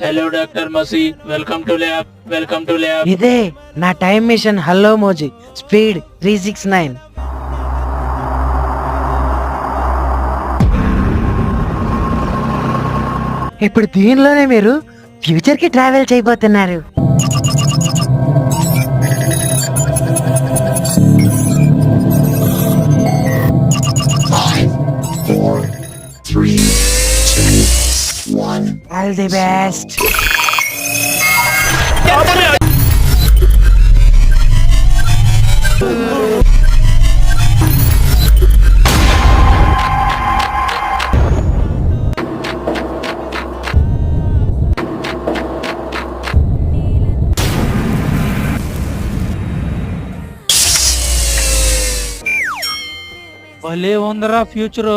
Hello doctor మసీ, welcome to lab. ఇదే నా టైం మిషన్. హలో మోజీ, స్పీడ్ 369. ఇప్పుడు దీనిలోనే మీరు ఫ్యూచర్ కి ట్రావెల్ చేయబోతున్నారు. All the best. భలే ఉందరా ఫ్యూచర్.